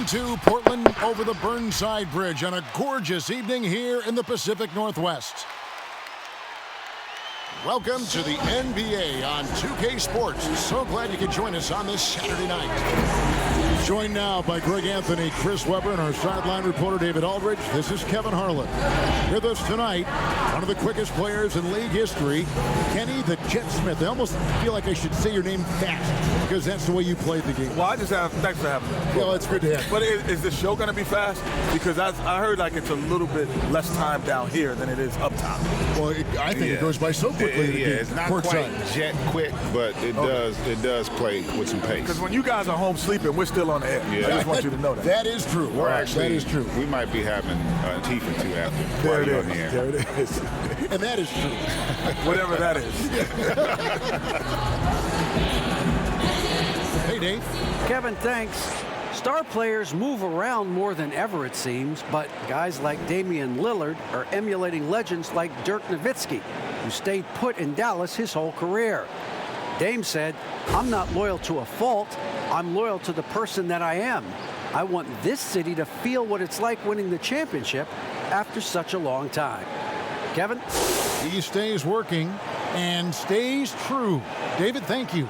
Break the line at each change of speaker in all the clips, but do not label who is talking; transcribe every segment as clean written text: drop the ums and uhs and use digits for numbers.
into Portland over the Burnside Bridge on a gorgeous evening here in the Pacific Northwest. Welcome to the NBA on 2K Sports. So glad you could join us on this Saturday night. Joined now by Greg Anthony, Chris Webber, and our sideline reporter David Aldridge. This is Kevin Harlan. With us tonight, one of the quickest players in league history, Kenny the Jet Smith. I almost feel like I should say your name fast because that's the way you played the game.
Well, thanks for having me.
Well, it's good to have you.
But is the show going to be fast? Because I heard like it's a little bit less time down here than it is up top.
Well, I think it goes by so quickly.
It's not quite jet quick, but it does play with some pace.
Because when you guys are home sleeping, we're still on the air.
Yeah.
I just want you to know that.
That is true.
That
is true.
We might be having a teeth or two after.
There it is.
There
it is.
And that is true.
Whatever that is.
Hey, Dave.
Kevin, thanks. Star players move around more than ever, it seems, but guys like Damian Lillard are emulating legends like Dirk Nowitzki, who stayed put in Dallas his whole career. Dame said, "I'm not loyal to a fault. I'm loyal to the person that I am. I want this city to feel what it's like winning the championship after such a long time." Kevin?
He stays working and stays true. David, thank you.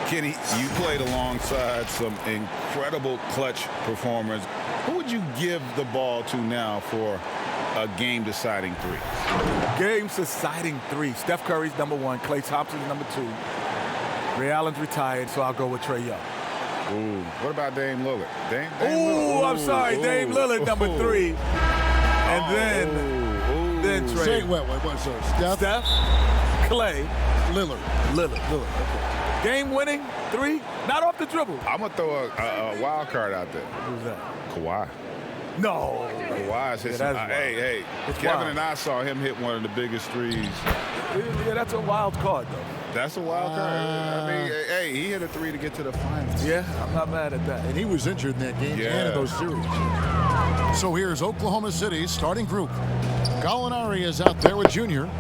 Kenny, you played alongside some incredible clutch performers. Who would you give the ball to now for a game-deciding three?
Game-deciding three. Steph Curry's number one. Klay Thompson's number two. Ray Allen's retired, so I'll go with Trae Young.
Ooh, what about Dame Lillard? Dame
Lillard. I'm sorry, Dame Lillard, number three. And then Trae.
Say, what's Steph?
Klay,
Lillard.
Okay. Game-winning three, not off the dribble.
I'm going to throw a wild card out there.
Who's that?
Kawhi.
No.
Kawhi's hit hey, Kevin
wild.
and I saw him hit one of the biggest threes.
Yeah, that's a wild card, though.
That's a wild card. I mean, hey, he hit a three to get to the finals.
Yeah, I'm not mad at that.
And he was injured in that game and in those series. So here's Oklahoma City's starting group. Gallinari is out there with Junior.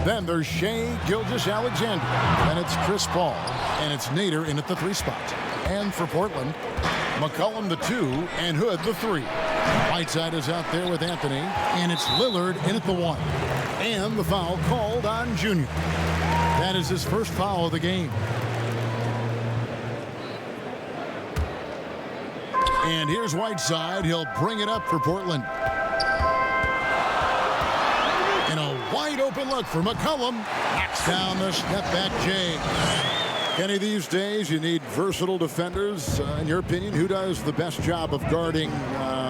Then there's Shai Gilgeous-Alexander. Then it's Chris Paul. And it's Nader in at the three spot. And for Portland, McCollum the two and Hood the three. Whiteside is out there with Anthony. And it's Lillard in at the one. And the foul called on Junior. That is his first foul of the game. And here's Whiteside. He'll bring it up for Portland. And a wide open look for McCollum. Knocks down the step back Jay. Kenny, these days you need versatile defenders. In your opinion, who does the best job of guarding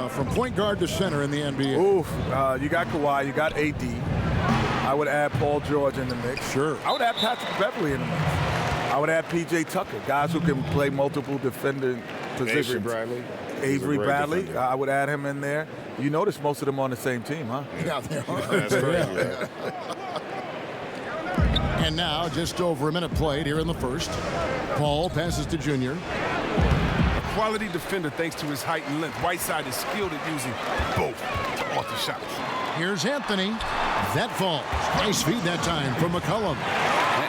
from point guard to center in the NBA?
You got Kawhi, you got AD. I would add Paul George in the mix.
Sure.
I would add Patrick Beverly in the mix. I would add P.J. Tucker, guys who can play multiple defending positions. Avery Bradley. I would add him in there. You notice most of them on the same team, huh?
Yeah, they are.
That's crazy, right?
And now, just over a minute played here in the first. Paul passes to Junior.
A quality defender thanks to his height and length. Whiteside is skilled at using both off the shots.
Here's Anthony. That falls. Nice feed that time from McCollum.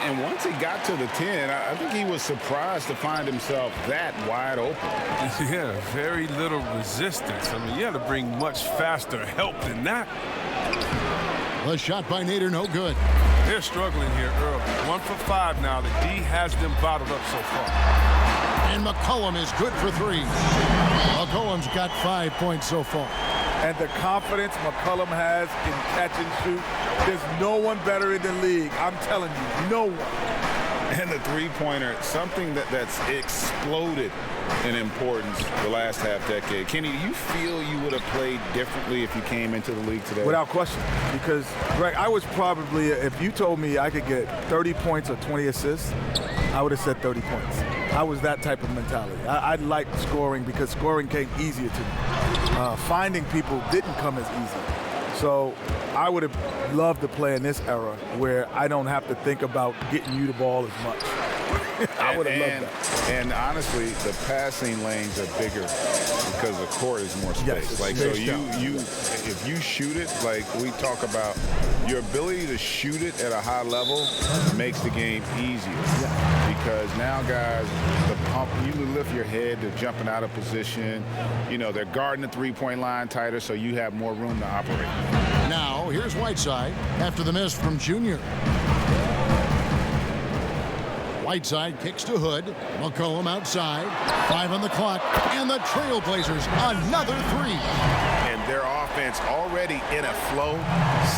And once he got to the 10, I think he was surprised to find himself that wide open.
Yeah, very little resistance. I mean, you had to bring much faster help than that.
The shot by Nader, no good.
They're struggling here early. 1 for 5 now. The D has them bottled up so far.
And McCollum is good for three. McCollum's got 5 points so far.
And the confidence McCollum has in catch and shoot, there's no one better in the league. I'm telling you, no one.
And the three-pointer, something that's exploded in importance the last half-decade. Kenny, do you feel you would have played differently if you came into the league today?
Without question. Because, Greg, I was probably, if you told me I could get 30 points or 20 assists, I would have said 30 points. I was that type of mentality. I liked scoring because scoring came easier to me. Finding people didn't come as easy. So I would have loved to play in this era where I don't have to think about getting you the ball as much. I would have loved that.
And honestly, the passing lanes are bigger because the court is more space.
Yes,
like so, if you shoot it, like we talk about, your ability to shoot it at a high level makes the game easier.
Yeah.
Because now, guys, the You lift your head. They're jumping out of position. You know, they're guarding the three-point line tighter, so you have more room to operate.
Now, here's Whiteside after the miss from Junior. Whiteside kicks to Hood. McCollum outside. 5 on the clock. And the Trailblazers, another 3.
And their offense already in a flow.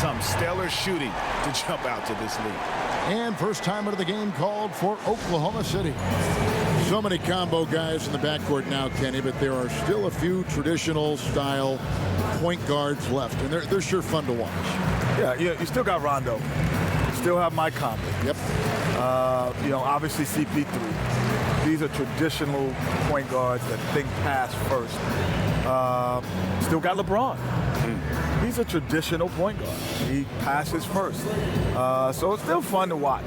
Some stellar shooting to jump out to this lead.
And first time out of the game called for Oklahoma City. So many combo guys in the backcourt now, Kenny, but there are still a few traditional style point guards left. And they're sure fun to watch.
Yeah, you still got Rondo. You still have Mike Conley.
Yep.
You know, obviously CP3. These are traditional point guards that think pass first. Still got LeBron. He's a traditional point guard. He passes first. So it's still fun to watch.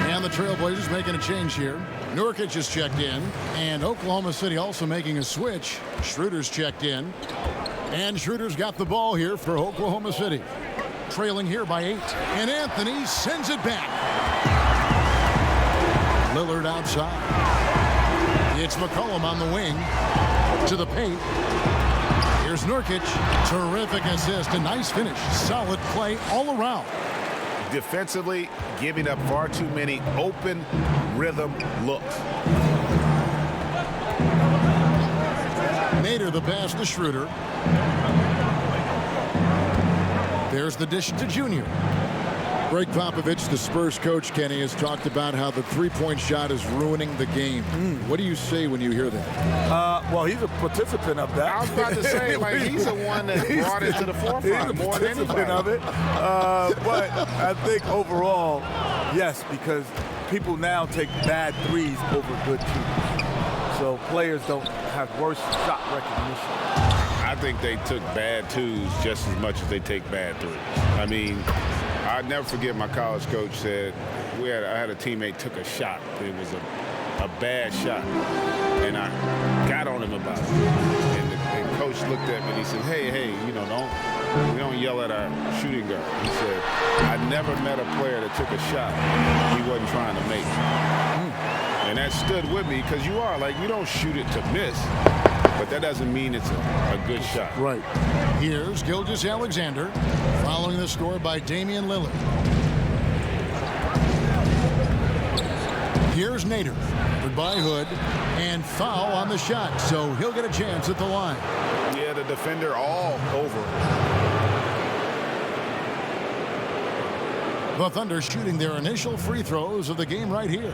And the Trailblazers making a change here. Nurkic has checked in. And Oklahoma City also making a switch. Schroeder's checked in. And Schroeder's got the ball here for Oklahoma City. Trailing here by 8. And Anthony sends it back. Lillard outside. It's McCollum on the wing. To the paint. Here's Nurkic. Terrific assist. A nice finish. Solid play all around.
Defensively, giving up far too many open rhythm looks.
Nader the pass to Schroeder. There's the dish to Junior. Greg Popovich, the Spurs coach, Kenny, has talked about how the three-point shot is ruining the game. What do you say when you hear that?
Well, he's a participant of that.
I was about to say, like, he's the one that brought it to the forefront more than anybody.
Of it. But I think overall, yes, because people now take bad threes over good twos. So players don't have worse shot recognition.
I think they took bad twos just as much as they take bad threes. I mean, I'll never forget my college coach said, I had a teammate took a shot. It was a bad shot. And I got on him about it. And the coach looked at me and he said, hey, you know, we don't yell at our shooting guard. He said, I never met a player that took a shot he wasn't trying to make. And that stood with me because you don't shoot it to miss. But that doesn't mean it's a good shot.
Right. Here's Gilgeous-Alexander following the score by Damian Lillard. Here's Nader. Goodbye, Hood. And foul on the shot. So he'll get a chance at the line.
Yeah, the defender all over.
The Thunder shooting their initial free throws of the game right here.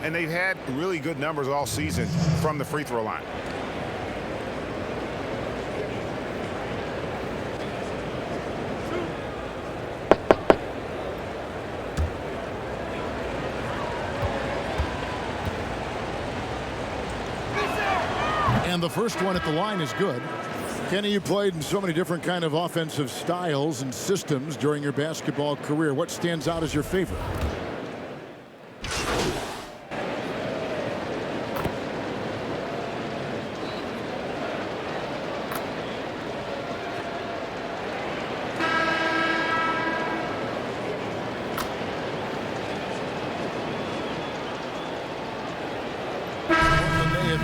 And they've had really good numbers all season from the free throw line.
And the first one at the line is good. Kenny, you played in so many different kind of offensive styles and systems during your basketball career. What stands out as your favorite?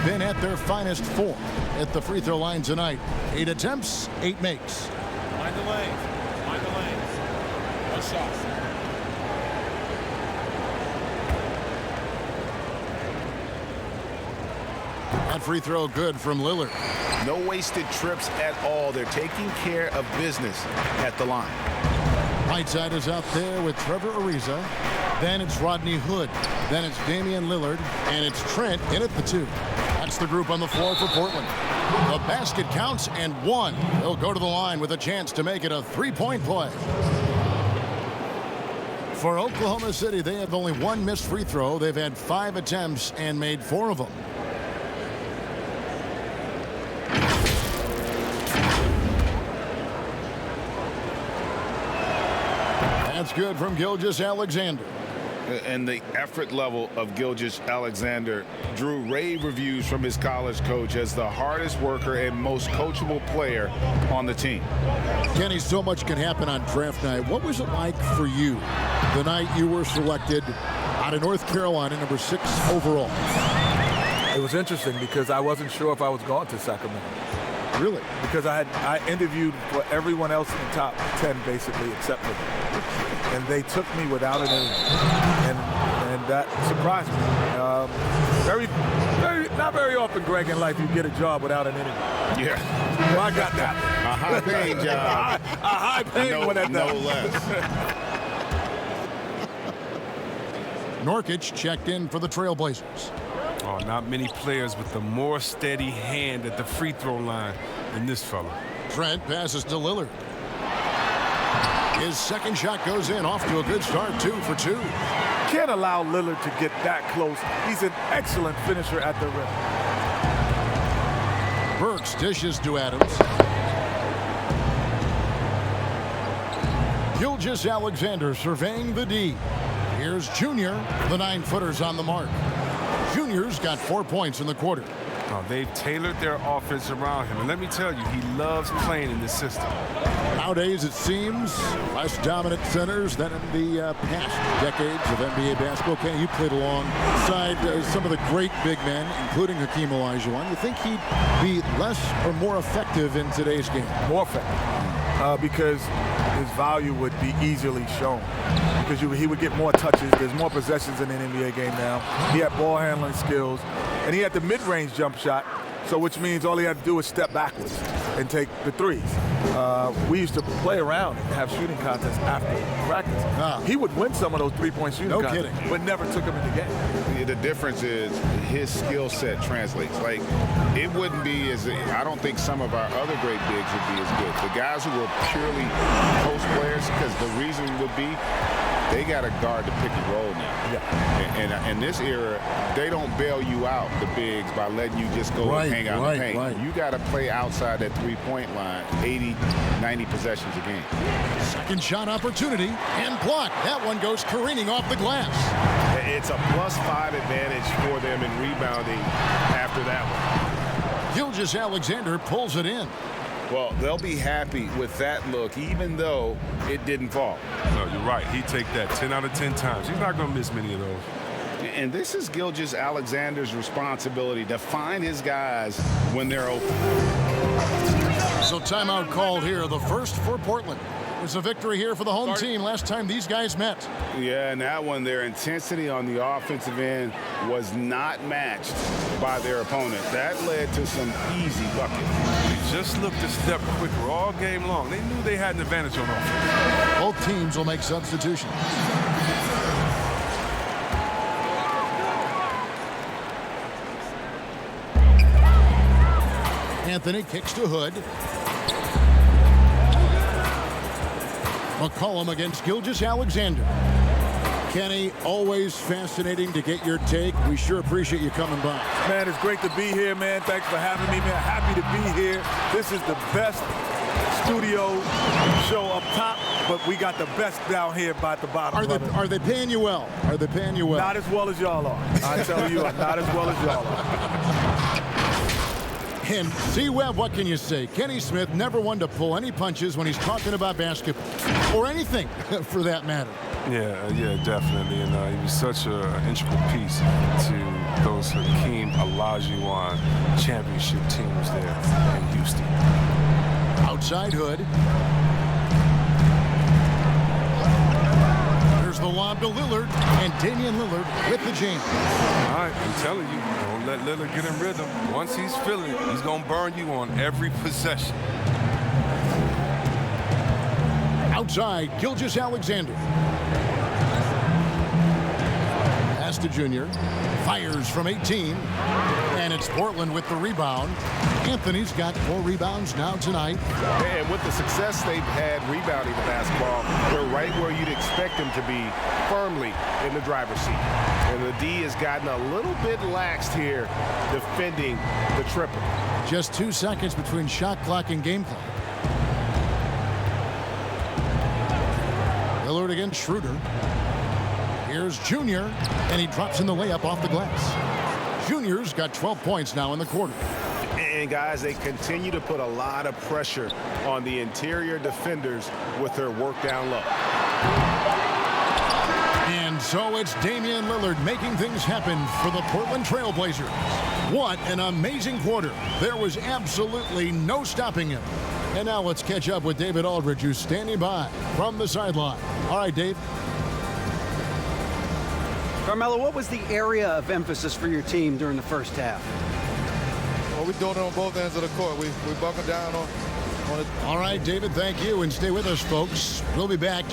Been at their finest form at the free throw line tonight. 8 attempts, 8 makes.
Mind the lane. One shot.
That free throw good from Lillard.
No wasted trips at all. They're taking care of business at the line.
Whiteside is out there with Trevor Ariza. Then it's Rodney Hood. Then it's Damian Lillard. And it's Trent in at the 2. That's the group on the floor for Portland. The basket counts and 1. They'll go to the line with a chance to make it a 3-point play. For Oklahoma City, they have only 1 missed free throw. They've had 5 attempts and made 4 of them. That's good from Gilgeous-Alexander.
And the effort level of Gilgeous-Alexander drew rave reviews from his college coach as the hardest worker and most coachable player on the team.
Kenny, so much can happen on draft night. What was it like for you the night you were selected out of North Carolina, number 6 overall?
It was interesting because I wasn't sure if I was going to Sacramento.
Really?
Because I interviewed for everyone else in the top 10 basically except for them. And they took me without an interview. And that surprised me. Not very often, Greg, in life you get a job without an interview.
Yeah.
Well, I got that.
A high-paying job.
A high-paying one at that.
No less.
Nurkic checked in for the Trailblazers.
Oh, not many players with a more steady hand at the free throw line than this fella.
Trent passes to Lillard. His second shot goes in, off to a good start, 2 for 2.
Can't allow Lillard to get that close. He's an excellent finisher at the rim.
Burks dishes to Adams. Gilgeous-Alexander surveying the D. Here's Junior. The 9-footer's on the mark. Junior's got 4 points in the quarter.
Oh, they've tailored their offense around him. And let me tell you, he loves playing in this system.
Nowadays, it seems, less dominant centers than in the past decades of NBA basketball. Kenny, you played alongside some of the great big men, including Hakeem Olajuwon. You think he'd be less or more effective in today's game?
More effective. Because his value would be easily shown. Because he would get more touches. There's more possessions in an NBA game now. He had ball handling skills. And he had the mid-range jump shot, so which means all he had to do was step backwards and take the threes. We used to play around and have shooting contests after practice. He would win some of those three-point shooting contests, but never took them in the game.
The difference is his skill set translates. Like, it wouldn't be as, I don't think some of our other great bigs would be as good. The guys who were purely post players, because the reason would be they got to guard the pick and roll now.
Yeah.
And in this era, they don't bail you out, the bigs, by letting you just go and hang out in the paint. You got to play outside that three-point line 80, 90 possessions a game.
Second shot opportunity and blocked. That one goes careening off the glass.
It's a +5 advantage for them in rebounding after that one.
Gilgeous-Alexander pulls it in.
Well, they'll be happy with that look, even though it didn't fall.
No, you're right. He'd take that 10 out of 10 times. He's not going to miss many of those.
And this is Gilgeous-Alexander's responsibility to find his guys when they're open.
So timeout called here, the first for Portland. It was a victory here for the home team last time these guys met.
Yeah, and that one, their intensity on the offensive end was not matched by their opponent. That led to some easy buckets.
They just looked a step quicker all game long. They knew they had an advantage on offense.
Both teams will make substitutions. Anthony kicks to Hood. McCollum against Gilgeous-Alexander. Kenny, always fascinating to get your take. We sure appreciate you coming by.
Man, it's great to be here, man. Thanks for having me, man. Happy to be here. This is the best studio show up top, but we got the best down here by the bottom.
Are they paying you well? Are they paying you well?
Not as well as y'all are. I tell you, not as well as y'all are.
And C-Web, what can you say? Kenny Smith never one to pull any punches when he's talking about basketball, or anything for that matter.
Yeah, definitely. And he was such an integral piece to those Hakeem Olajuwon championship teams there in Houston.
Outside Hood. There's the lob to Lillard, and Damian Lillard with the jam.
All right, I'm telling you, don't let Lillard get in rhythm. Once he's feeling it, he's going to burn you on every possession.
Outside, Gilgeous-Alexander. Pass to Junior. Fires from 18. And it's Portland with the rebound. Anthony's got 4 rebounds now tonight.
And with the success they've had rebounding the basketball, they're right where you'd expect them to be, firmly in the driver's seat. And the D has gotten a little bit laxed here defending the triple.
Just 2 seconds between shot clock and game clock. Lillard against Schroeder. Here's There's Junior, and he drops in the layup off the glass. Junior's got 12 points now in the quarter.
And guys, they continue to put a lot of pressure on the interior defenders with their work down low.
And so it's Damian Lillard making things happen for the Portland Trail Blazers. What an amazing quarter. There was absolutely no stopping him. And now let's catch up with David Aldridge, who's standing by from the sideline. All right, Dave.
Carmelo, what was the area of emphasis for your team during the first half?
Well, we're doing it on both ends of the court. We buckled down on it.
All right, David, thank you. And stay with us, folks. We'll be back.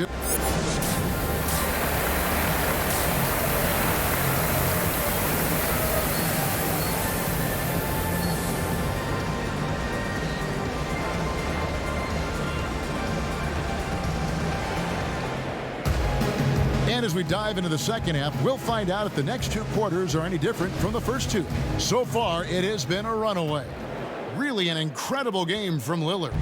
And as we dive into the second half, we'll find out if the next two quarters are any different from the first two. So far, it has been a runaway. Really an incredible game from Lillard.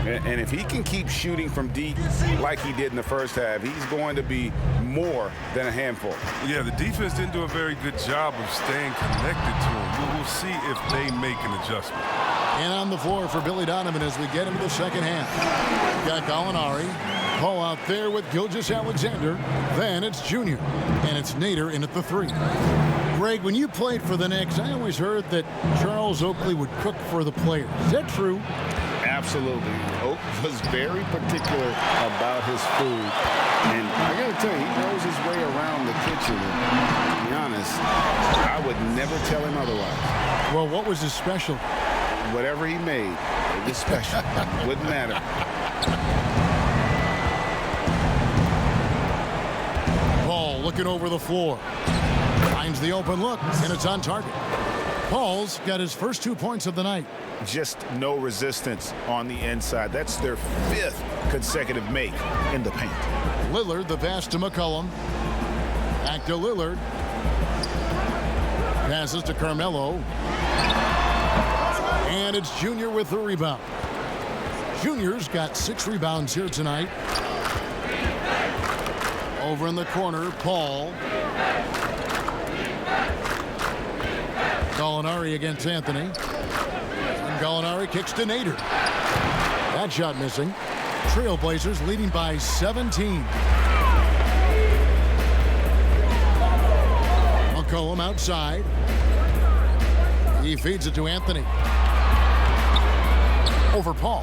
And if he can keep shooting from deep like he did in the first half, he's going to be more than a handful.
Yeah, the defense didn't do a very good job of staying connected to him. We'll see if they make an adjustment.
And on the floor for Billy Donovan as we get into the second half. Got Gallinari. Paul out there with Gilgeous-Alexander. Then it's Junior. And it's Nader in at the three. Greg, when you played for the Knicks, I always heard that Charles Oakley would cook for the players. Is that true?
Absolutely. Oak was very particular about his food. And I got to tell you, he knows his way around the kitchen. And to be honest, I would never tell him otherwise.
Well, what was his special?
Whatever he made, it was special. Wouldn't matter.
Paul looking over the floor. Finds the open look, and it's on target. Paul's got his first 2 points of the night.
Just no resistance on the inside. That's their 5th consecutive make in the paint.
Lillard, the pass to McCollum. Back to Lillard. Passes to Carmelo. And it's Junior with the rebound. Junior's got 6 rebounds here tonight. Over in the corner, Paul. Gallinari against Anthony. And Gallinari kicks to Nader. That shot missing. Trailblazers leading by 17. McCollum outside. He feeds it to Anthony. Over Paul.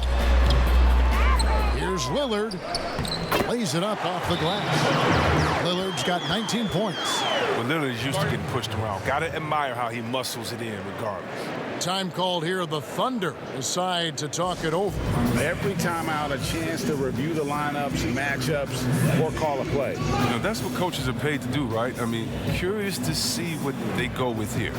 Here's Lillard. Lays it up off the glass. Lillard's got 19 points.
Well, Lillard is used to getting pushed around. Got to admire how he muscles it in regardless.
Time called here. The Thunder decide to talk it over.
Every time out, a chance to review the lineups and matchups or call a play.
You know, that's what coaches are paid to do, right? I mean, curious to see what they go with here.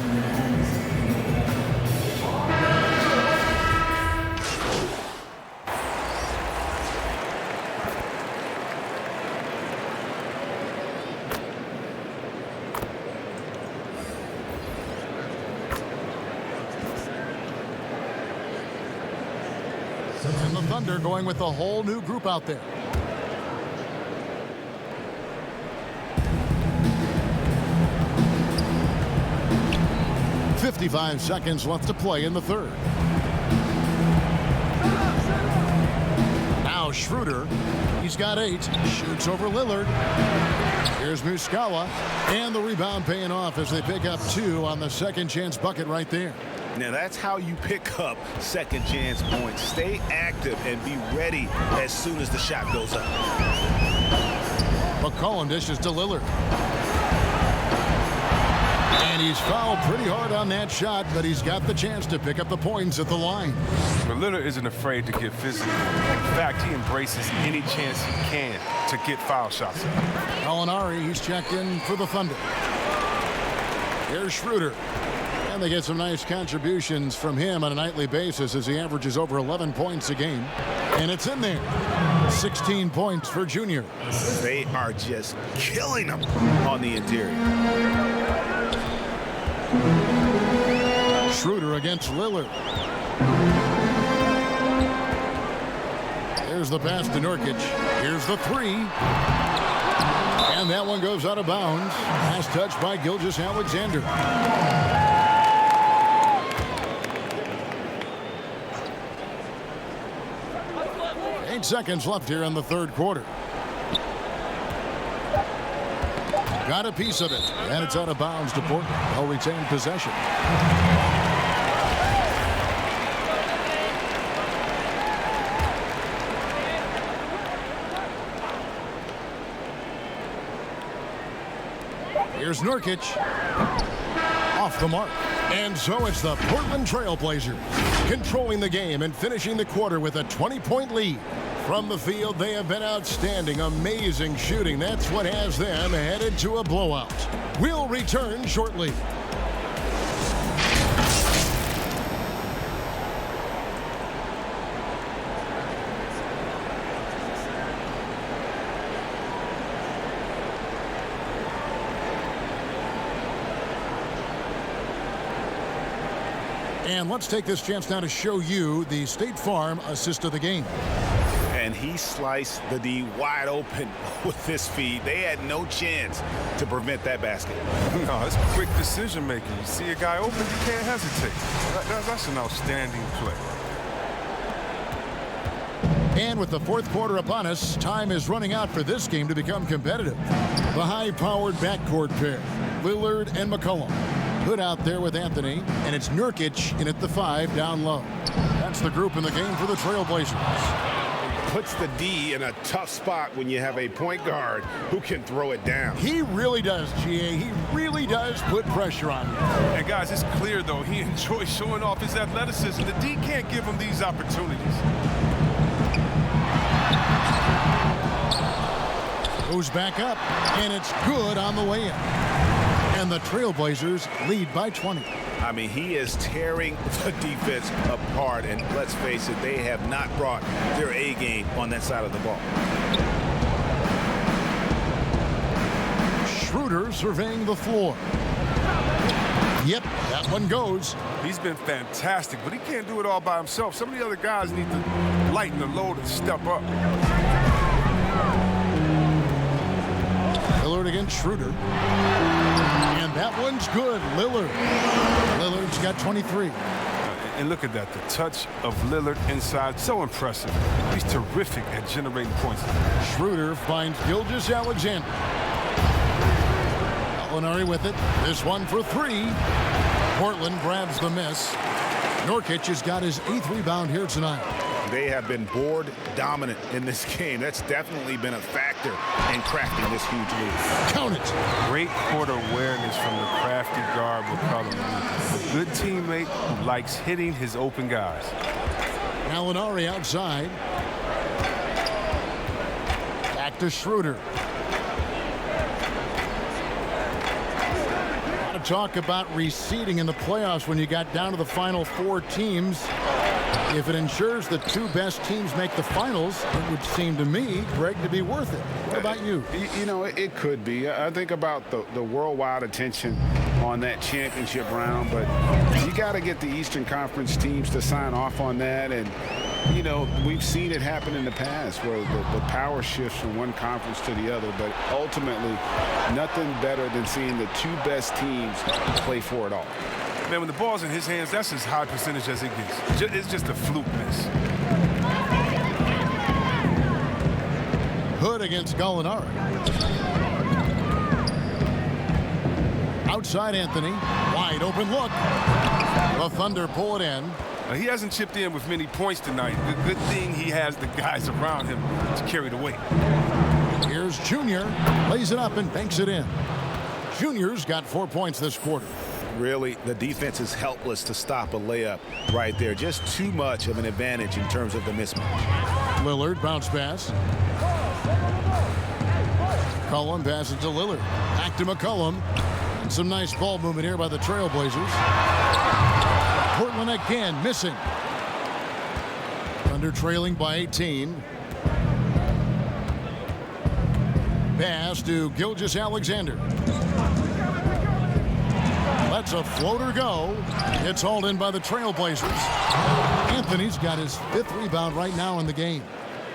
And the Thunder going with a whole new group out there. .55 seconds left to play in the third. Now Schroeder. He's got 8. Shoots over Lillard. Here's Muscala. And the rebound paying off as they pick up 2 on the second chance bucket right there.
Now that's how you pick up second chance points. Stay active and be ready as soon as the shot goes up.
McCollum dishes to Lillard. And he's fouled pretty hard on that shot, but he's got the chance to pick up the points at the line.
But Lillard isn't afraid to get physical. In fact, he embraces any chance he can to get foul shots.
Gallinari, he's checked in for the Thunder. Here's Schroeder. And they get some nice contributions from him on a nightly basis as he averages over 11 points a game. And it's in there. 16 points for Junior.
They are just killing them on the interior.
Schroeder against Lillard. Here's the pass to Nurkic. Here's the 3. And that one goes out of bounds. Last touch by Gilgeous-Alexander. 8 seconds left here in the third quarter. Got a piece of it, and it's out of bounds to Portland. They'll retain possession. Here's Nurkic. Off the mark. And so it's the Portland Trail Blazers controlling the game and finishing the quarter with a 20-point lead. From the field, they have been outstanding. Amazing shooting. That's what has them headed to a blowout. We'll return shortly. And let's take this chance now to show you the State Farm assist of the game.
And he sliced the D wide open with this feed. They had no chance to prevent that basket.
No, it's quick decision making. You see a guy open, you can't hesitate. That's an outstanding play.
And with the fourth quarter upon us, time is running out for this game to become competitive. The high-powered backcourt pair, Lillard and McCollum. Hood out there with Anthony, and it's Nurkic in at the 5 down low. That's the group in the game for the Trailblazers.
Puts the D in a tough spot when you have a point guard who can throw it down.
He really does, GA. He really does put pressure on you.
And guys, it's clear, though, he enjoys showing off his athleticism. The D can't give him these opportunities.
Goes back up, and it's good on the way in. And the Trailblazers lead by 20.
I mean, he is tearing the defense apart, and let's face it, they have not brought their A game on that side of the ball.
Schroeder surveying the floor. Yep, that one goes.
He's been fantastic, but he can't do it all by himself. Some of the other guys need to lighten the load and step up.
Lillard against Schroeder. And that one's good. Lillard's got 23.
And look at that, the touch of Lillard inside, so impressive. He's terrific at generating points.
Schroeder finds Gilgeous-Alexander. Gallinari with it. This one for 3. Portland grabs the miss. Nurkic has got his 8th rebound here tonight.
They have been board dominant in this game. That's definitely been a factor in crafting this huge lead.
Count it.
Great court awareness from the crafty guard McCollum. A good teammate who likes hitting his open guys.
Gallinari outside. Back to Schroeder. A lot of talk about reseeding in the playoffs when you got down to the final 4 teams. If it ensures the 2 best teams make the finals, it would seem to me, Greg, to be worth it. What about you?
You know, it could be. I think about the worldwide attention on that championship round, but you got to get the Eastern Conference teams to sign off on that. And, you know, we've seen it happen in the past where the power shifts from one conference to the other, but ultimately nothing better than seeing the 2 best teams play for it all.
Man, when the ball's in his hands, that's as high percentage as it gets. It's just a fluke miss.
Hood against Gallinari. Outside Anthony. Wide open look. The Thunder pull it in.
He hasn't chipped in with many points tonight. The good thing he has the guys around him to carry the weight.
Here's Junior. Lays it up and banks it in. Junior's got 4 points this quarter.
Really, the defense is helpless to stop a layup right there. Just too much of an advantage in terms of the mismatch.
Lillard bounce pass. McCollum passes to Lillard. Back to McCollum. And some nice ball movement here by the Trailblazers. Portland again missing. Thunder trailing by 18. Pass to Gilgeous-Alexander. Lets a floater go. It's hauled in by the Trailblazers. Anthony's got his 5th rebound right now in the game.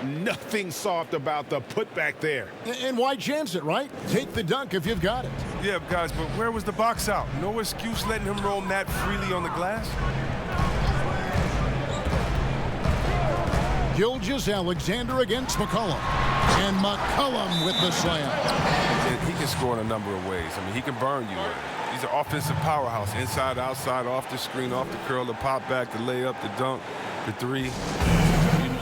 Nothing soft about the putback there.
And why chance it, right? Take the dunk if you've got it.
Yeah, guys, but where was the box out? No excuse letting him roam that freely on the glass?
Gilgeous-Alexander against McCollum. And McCollum with the slam.
And he can score in a number of ways. I mean, he can burn you. He's an offensive powerhouse. Inside, outside, off the screen, off the curl, the pop back, the layup, the dunk, the three.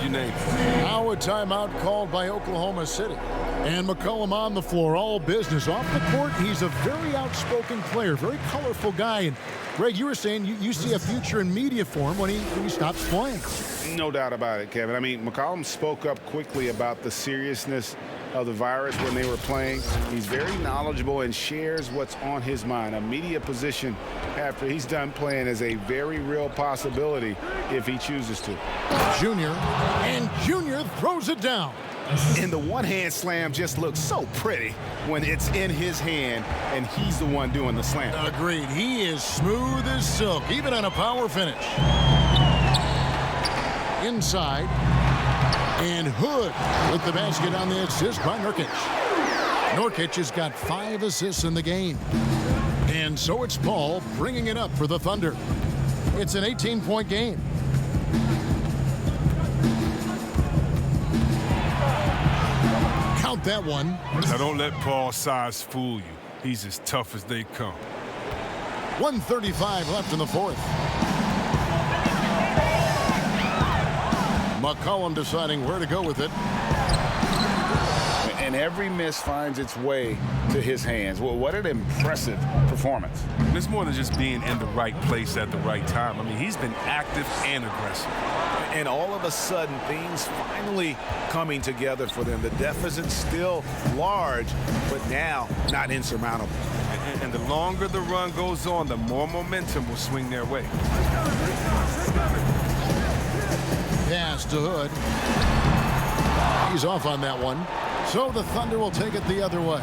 You name it.
Now a timeout called by Oklahoma City. And McCollum on the floor, all business. Off the court, he's a very outspoken player, very colorful guy. And Greg, you were saying you see a future in media for him when he stops playing.
No doubt about it, Kevin. I mean, McCollum spoke up quickly about the seriousness of the virus when they were playing. He's very knowledgeable and shares what's on his mind. A media position after he's done playing is a very real possibility if he chooses to.
Junior, and Junior throws it down.
And the one-hand slam just looks so pretty when it's in his hand and he's the one doing the slam.
Agreed. He is smooth as silk, even on a power finish. Inside. And Hood with the basket on the assist by Nurkic. Nurkic has got 5 assists in the game. And so it's Paul bringing it up for the Thunder. It's an 18-point game. Count that one.
Now don't let Paul's size fool you. He's as tough as they come.
1:35 left in the fourth. McCollum deciding where to go with it.
And every miss finds its way to his hands. Well, what an impressive performance.
It's more than just being in the right place at the right time. I mean, he's been active and aggressive.
And all of a sudden, things finally coming together for them. The deficit's still large, but now not insurmountable.
And the longer the run goes on, the more momentum will swing their way.
Pass to Hood. He's off on that one. So the Thunder will take it the other way.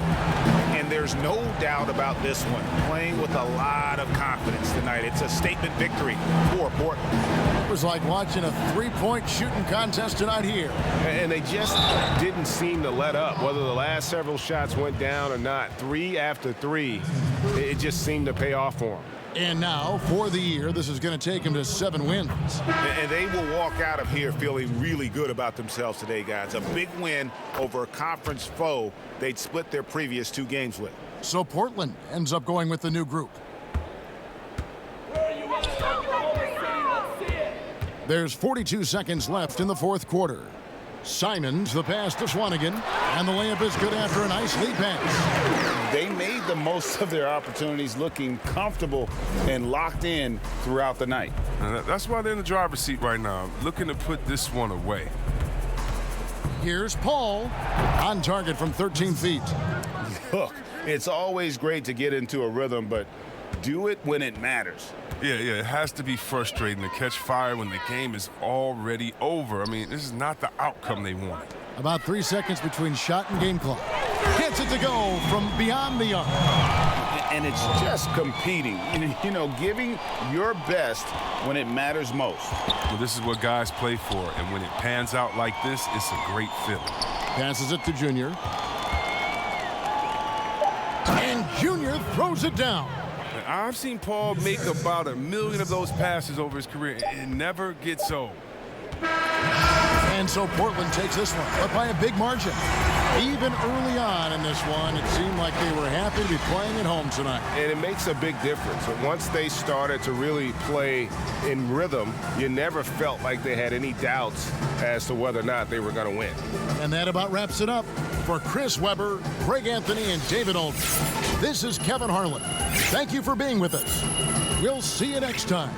And there's no doubt about this one. Playing with a lot of confidence tonight. It's a statement victory for Portland.
It was like watching a three-point shooting contest tonight here.
And they just didn't seem to let up. Whether the last several shots went down or not, 3 after 3, it just seemed to pay off for them.
And now, for the year, this is going to take him to 7 wins.
And they will walk out of here feeling really good about themselves today, guys. A big win over a conference foe they'd split their previous 2 games with.
So Portland ends up going with the new group. There's 42 seconds left in the fourth quarter. Simons, the pass to Swanigan, and the layup is good after a nice lead pass.
They made the most of their opportunities, looking comfortable and locked in throughout the night.
And that's why they're in the driver's seat right now, looking to put this one away.
Here's Paul on target from 13 feet.
Look, it's always great to get into a rhythm, but do it when it matters.
Yeah, it has to be frustrating to catch fire when the game is already over. I mean, this is not the outcome they wanted.
About 3 seconds between shot and game clock. Gets it to go from beyond the arc.
And it's just competing, you know, giving your best when it matters most.
Well, this is what guys play for, and when it pans out like this, it's a great feeling.
Passes it to Junior. And Junior throws it down.
I've seen Paul make about 1 million of those passes over his career. It never gets old.
And so Portland takes this one, but by a big margin. Even early on in this one, it seemed like they were happy to be playing at home tonight.
And it makes a big difference. And once they started to really play in rhythm, you never felt like they had any doubts as to whether or not they were going to win.
And that about wraps it up. For Chris Webber, Greg Anthony, and David Aldridge, this is Kevin Harlan. Thank you for being with us. We'll see you next time.